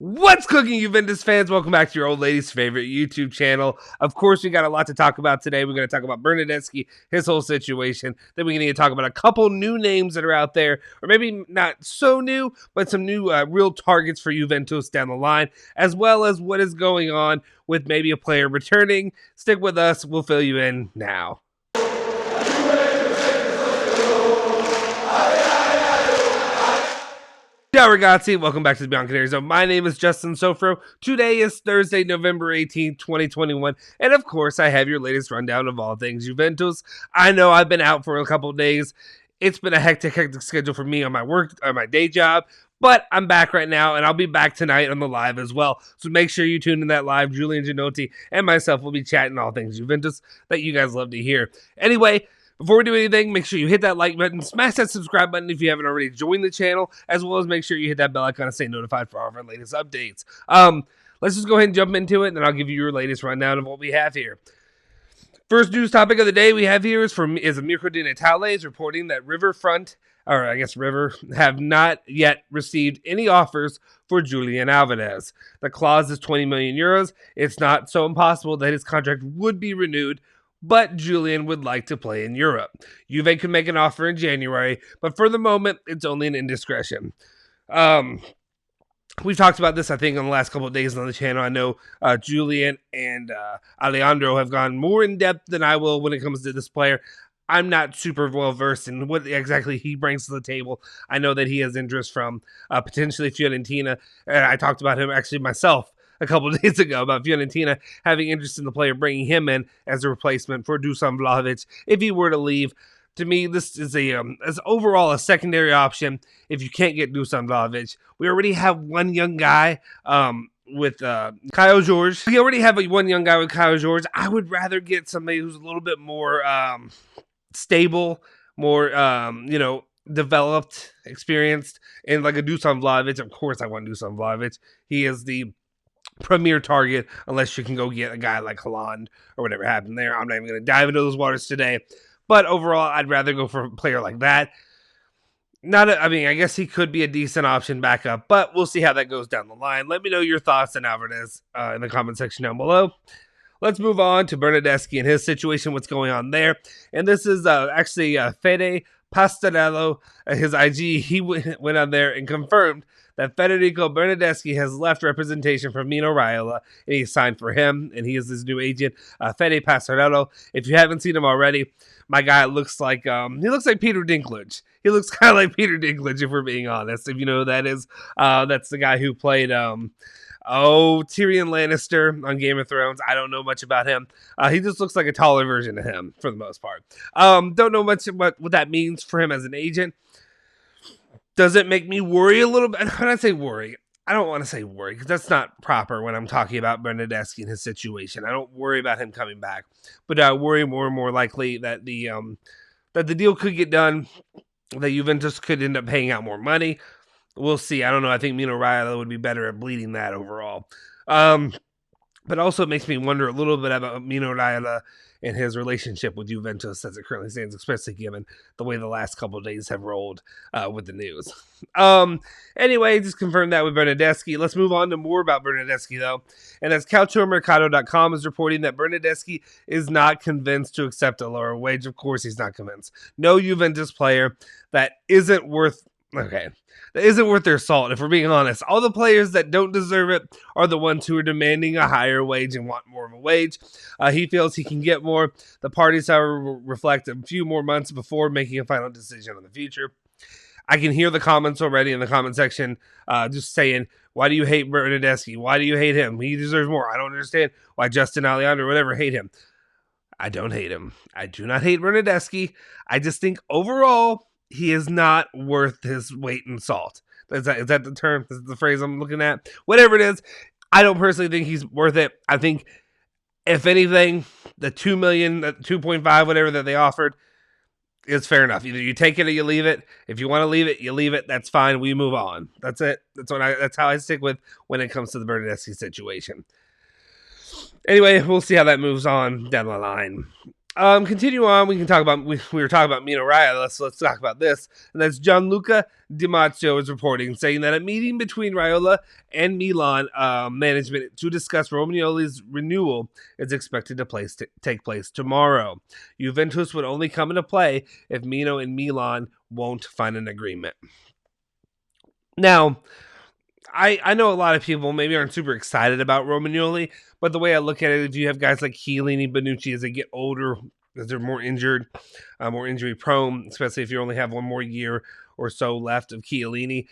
What's cooking, Juventus fans? Welcome back to your old lady's favorite YouTube channel. Of course, we got a lot to talk about today. We're going to talk about Bernardeschi, his whole situation. Then we're going to talk about a couple new names that are out there, or maybe not so new, but some new real targets for Juventus down the line, as well as what is going on with maybe a player returning. Stick with us. We'll fill you in now. Ciao ragazzi, welcome back to the Bianconeri Zone. My name is Justin Sofro. Today is Thursday, November 18th, 2021, and of course I have your latest rundown of all things Juventus. I know I've been out for a couple of days. It's been a hectic schedule for me on my day job, but I'm back right now, and I'll be back tonight on the live as well. So make sure you tune in that live. Julian Genotti and myself will be chatting all things Juventus that you guys love to hear. Anyway, before we do anything, make sure you hit that like button, smash that subscribe button if you haven't already joined the channel, as well as make sure you hit that bell icon to stay notified for all of our latest updates. Let's just go ahead and jump into it, and then I'll give you your latest rundown of what we have here. First news topic of the day we have here is Mirko Di Natale is reporting that River have not yet received any offers for Julian Alvarez. The clause is 20 million euros. It's not so impossible that his contract would be renewed, but Julian would like to play in Europe. Juve could make an offer in January, but for the moment, it's only an indiscretion. We've talked about this, I think, on the last couple of days on the channel. I know Julian and Alejandro have gone more in depth than I will when it comes to this player. I'm not super well versed in what exactly he brings to the table. I know that he has interest from potentially Fiorentina, and I talked about him actually myself a couple of days ago about Fiorentina having interest in the player, bringing him in as a replacement for Dusan Vlahovic if he were to leave. To me, this is as overall a secondary option if you can't get Dusan Vlahovic. We already have one young guy with Kyle George. We already have one young guy with Kyle George. I would rather get somebody who's a little bit more stable, more developed, experienced, and like a Dusan Vlahovic. Of course, I want Dusan Vlahovic. He is the premier target unless you can go get a guy like Haaland or whatever happened there. I'm not even going to dive into those waters today. But overall, I'd rather go for a player like that. I guess he could be a decent option backup, but we'll see how that goes down the line. Let me know your thoughts on Alvarez in the comment section down below. Let's move on to Bernardeschi and his situation, what's going on there. And this is actually Fede Pastorello, his IG. He went on there and confirmed that Federico Bernardeschi has left representation for Mino Raiola, and he signed for him, and he is his new agent, Fede Pastorello. If you haven't seen him already, my guy looks like Peter Dinklage. He looks kind of like Peter Dinklage, if we're being honest. If you know who that is, that's the guy who played Tyrion Lannister on Game of Thrones. I don't know much about him. He just looks like a taller version of him for the most part. Don't know much about what that means for him as an agent. Does it make me worry a little bit? When I say worry, I don't want to say worry because that's not proper when I'm talking about Bernardeschi and his situation. I don't worry about him coming back, but I worry more and more likely that the deal could get done, that Juventus could end up paying out more money. We'll see. I don't know. I think Mino Raiola would be better at bleeding that overall. But also it makes me wonder a little bit about Mino Raiola and his relationship with Juventus as it currently stands, especially given the way the last couple of days have rolled with the news. Anyway, just confirmed that with Bernardeschi. Let's move on to more about Bernardeschi, though. And that's CalcioMercato.com is reporting that Bernardeschi is not convinced to accept a lower wage. Of course he's not convinced. No Juventus player that isn't worth their salt, if we're being honest. All the players that don't deserve it are the ones who are demanding a higher wage and want more of a wage. He feels he can get more. The parties, however, will reflect a few more months before making a final decision on the future. I can hear the comments already in the comment section just saying, why do you hate Bernardeschi? Why do you hate him? He deserves more. I don't understand why Justin, Alejandro, whatever, hate him. I don't hate him. I do not hate Bernardeschi. I just think overall, he is not worth his weight in salt. Is that the term? Is the phrase I'm looking at? Whatever it is, I don't personally think he's worth it. I think, if anything, the 2 million, 2.5, whatever that they offered, is fair enough. Either you take it or you leave it. If you want to leave it, you leave it. That's fine. We move on. That's it. That's how I stick with when it comes to the Bernardeschi situation. Anyway, we'll see how that moves on down the line. Continue on. We can talk about we were talking about Mino Raiola, so let's talk about this. And that's Gianluca Di Marzio is reporting, saying that a meeting between Raiola and Milan management to discuss Romagnoli's renewal is expected to take place tomorrow. Juventus would only come into play if Mino and Milan won't find an agreement. Now, I know a lot of people maybe aren't super excited about Romagnoli, but the way I look at it, if you have guys like Chiellini, Bonucci as they get older, as they're more injured, more injury prone, especially if you only have one more year or so left of Chiellini,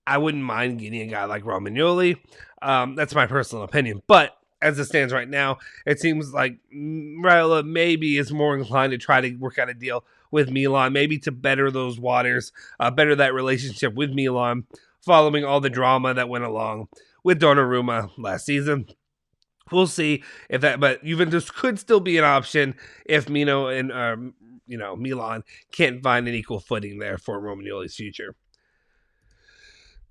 I wouldn't mind getting a guy like Romagnoli. That's my personal opinion. But as it stands right now, it seems like Raiola maybe is more inclined to try to work out a deal with Milan, maybe to better those waters, better that relationship with Milan, following all the drama that went along with Donnarumma last season. We'll see if that, but Juventus could still be an option if Mino and Milan can't find an equal footing there for Romagnoli's future.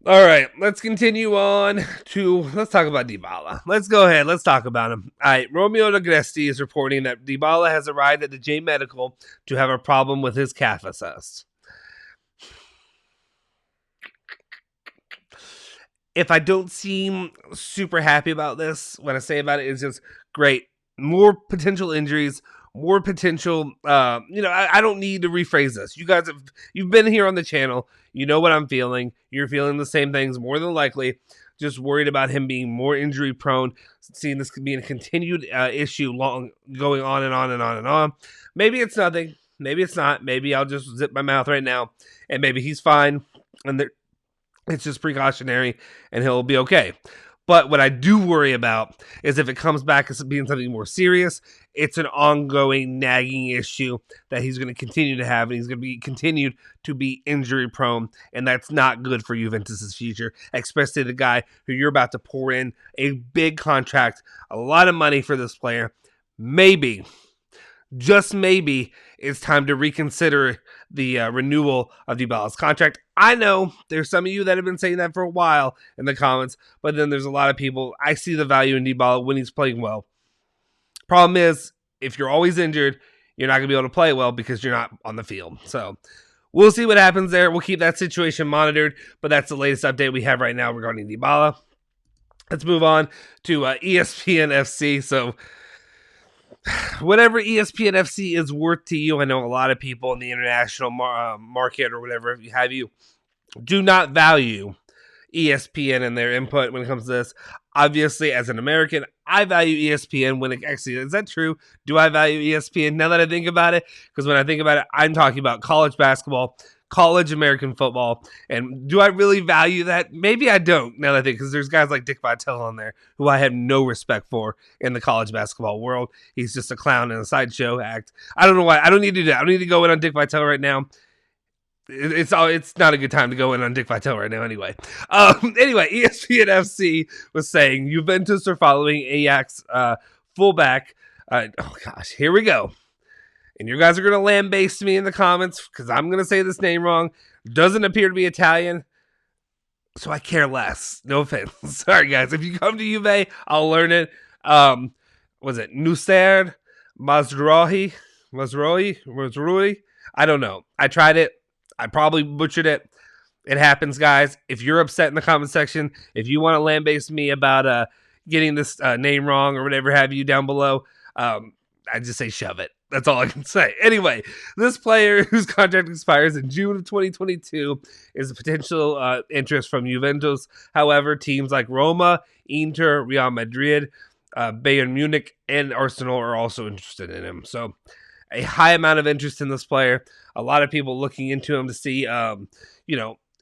All right, let's continue on let's talk about Dybala. Let's go ahead. Let's talk about him. All right, Romeo Agresti is reporting that Dybala has arrived at the J Medical to have a problem with his calf assist. If I don't seem super happy about this, what I say about it is just great. More potential injuries, more potential. I don't need to rephrase this. You've been here on the channel. You know what I'm feeling. You're feeling the same things more than likely. Just worried about him being more injury prone. Seeing this could be a continued issue, going on and on and on and on. Maybe it's nothing. Maybe it's not. Maybe I'll just zip my mouth right now, and maybe he's fine. And it's just precautionary, and he'll be okay. But what I do worry about is if it comes back as being something more serious, it's an ongoing nagging issue that he's going to continue to have, and he's going to be continued to be injury prone, and that's not good for Juventus' future, especially the guy who you're about to pour in a big contract, a lot of money for this player. Maybe, just maybe, it's time to reconsider the renewal of Dybala's contract. I know there's some of you that have been saying that for a while in the comments, but then there's a lot of people. I see the value in Dybala when he's playing well. Problem is, if you're always injured, you're not going to be able to play well because you're not on the field. So we'll see what happens there. We'll keep that situation monitored, but that's the latest update we have right now regarding Dybala. Let's move on to ESPN FC. So whatever ESPN FC is worth to you, I know a lot of people in the international market or whatever have you do not value ESPN and their input when it comes to this. Obviously, as an American, I value ESPN when it actually, is that true? Do I value ESPN now that I think about it? Because when I think about it, I'm talking about college basketball, college American football. And do I really value that? Maybe I don't now that I think, because there's guys like Dick Vitale on there who I have no respect for in the college basketball world. He's just a clown and a sideshow act. I don't know why. I don't need to do that. I don't need to go in on Dick Vitale right now. It's not a good time to go in on Dick Vitale right now anyway. Anyway, ESPN FC was saying Juventus are following Ajax fullback. Oh gosh, here we go. And you guys are going to lambaste me in the comments because I'm going to say this name wrong. Doesn't appear to be Italian, so I care less. No offense. Sorry, guys. If you come to Juve, I'll learn it. Was it Nusair Mazraoui? I don't know. I tried it. I probably butchered it. It happens, guys. If you're upset in the comment section, if you want to lambaste me about getting this name wrong or whatever have you down below, I just say shove it. That's all I can say. Anyway, this player whose contract expires in June of 2022 is a potential interest from Juventus. However, teams like Roma, Inter, Real Madrid, Bayern Munich, and Arsenal are also interested in him. So a high amount of interest in this player. A lot of people looking into him to see,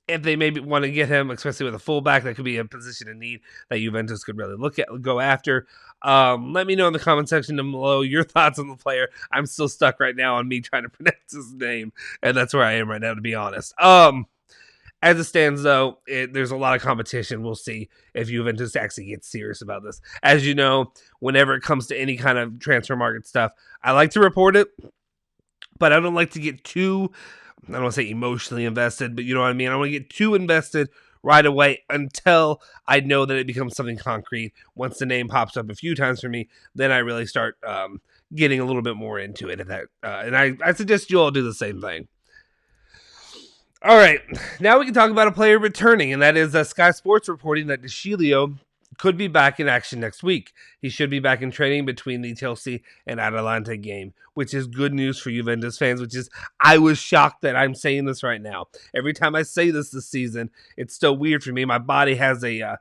if they maybe want to get him, especially with a fullback, that could be a position in need that Juventus could really go after. Let me know in the comment section down below your thoughts on the player. I'm still stuck right now on me trying to pronounce his name, and that's where I am right now, to be honest. As it stands, though, there's a lot of competition. We'll see if Juventus actually gets serious about this. As you know, whenever it comes to any kind of transfer market stuff, I like to report it, but I don't like to get too, I don't want to say emotionally invested, but you know what I mean? I don't want to get too invested right away until I know that it becomes something concrete. Once the name pops up a few times for me, then I really start getting a little bit more into it. And I suggest you all do the same thing. All right, now we can talk about a player returning, and that is Sky Sports reporting that DeScilio could be back in action next week. He should be back in training between the Chelsea and Atalanta game, which is good news for Juventus fans, I was shocked that I'm saying this right now. Every time I say this season, it's still weird for me. My body has a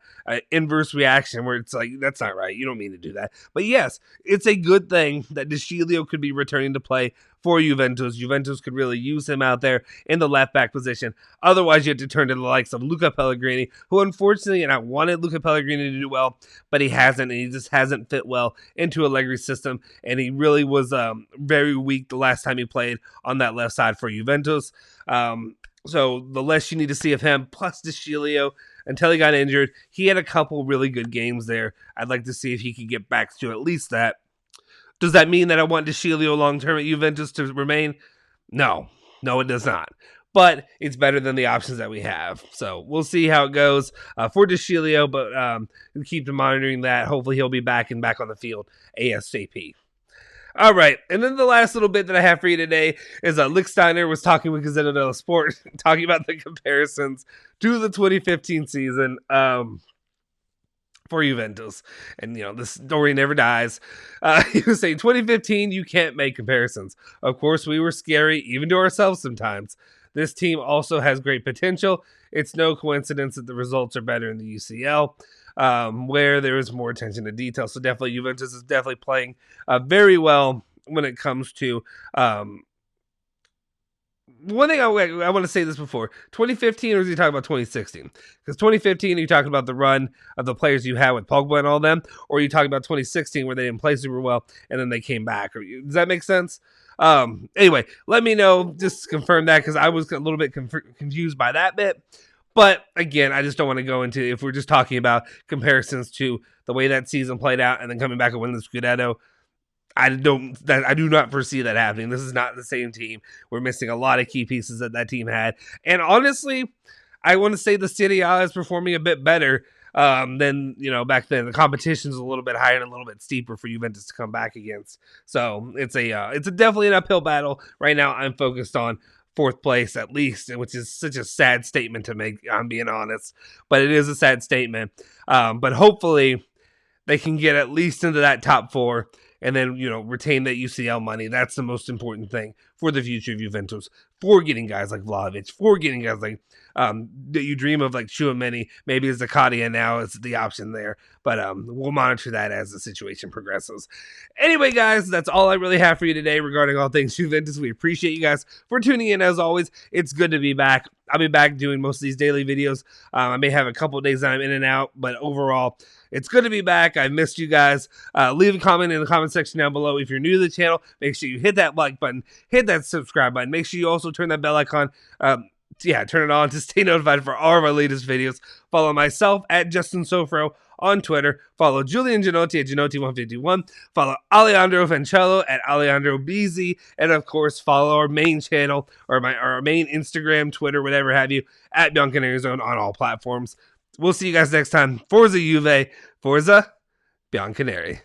inverse reaction where it's like, that's not right. You don't mean to do that. But yes, it's a good thing that DeScilio could be returning to play for Juventus. Juventus could really use him out there in the left back position. Otherwise, you have to turn to the likes of Luca Pellegrini, who unfortunately, and I wanted Luca Pellegrini to do well, but he hasn't, and he just hasn't fit well into Allegri's system, and he really was very weak the last time he played on that left side for Juventus. So the less you need to see of him, plus DeScilio, until he got injured, he had a couple really good games there. I'd like to see if he could get back to at least that. Does that mean that I want DeScilio long-term at Juventus to remain? No, it does not. But it's better than the options that we have. So we'll see how it goes for DeScilio, but keep monitoring that. Hopefully he'll be back on the field ASAP. All right, and then the last little bit that I have for you today is Lichtsteiner was talking with Gazzetta dello Sport, talking about the comparisons to the 2015 season. For Juventus, and this story never dies. He was saying 2015, you can't make comparisons. Of course, we were scary even to ourselves sometimes. This team also has great potential. It's no coincidence that the results are better in the UCL, where there is more attention to detail. So definitely Juventus is definitely playing very well when it comes to one thing I want to say this before 2015, or is he talking about 2016? Because 2015, you talking about the run of the players you had with Pogba and all them, or you talking about 2016 where they didn't play super well and then they came back? Does that make sense? Anyway, let me know, just confirm that, because I was a little bit confused by that bit. But again, I just don't want to go into, if we're just talking about comparisons to the way that season played out and then coming back and winning the Scudetto, I do not foresee that happening. This is not the same team. We're missing a lot of key pieces that team had. And honestly, I want to say the Serie A is performing a bit better than back then. The competition's a little bit higher and a little bit steeper for Juventus to come back against. So it's definitely an uphill battle. Right now, I'm focused on fourth place at least, which is such a sad statement to make, I'm being honest. But it is a sad statement. But hopefully they can get at least into that top four and then, retain that UCL money. That's the most important thing for the future of Juventus, for getting guys like Vlahovic, for getting guys like that you dream of, like Tchouaméni. Maybe it's Zakaria now is the option there, but we'll monitor that as the situation progresses. Anyway, guys, that's all I really have for you today regarding all things Juventus. We appreciate you guys for tuning in. As always, it's good to be back. I'll be back doing most of these daily videos. I may have a couple of days that I'm in and out, but overall, it's good to be back. I missed you guys. Leave a comment in the comment section down below. If you're new to the channel, make sure you hit that like button, hit that subscribe button. Make sure you also turn that bell icon. Turn it on to stay notified for all of our latest videos. Follow myself at Justin Sofro on Twitter. Follow Julian Genotti at Genotti151. Follow Alejandro Fancello at Alejandro BZ. And of course, follow our main channel, or our main Instagram, Twitter, whatever have you, at Bianconeri Zone on all platforms. We'll see you guys next time. Forza Juve, Forza Bianconeri.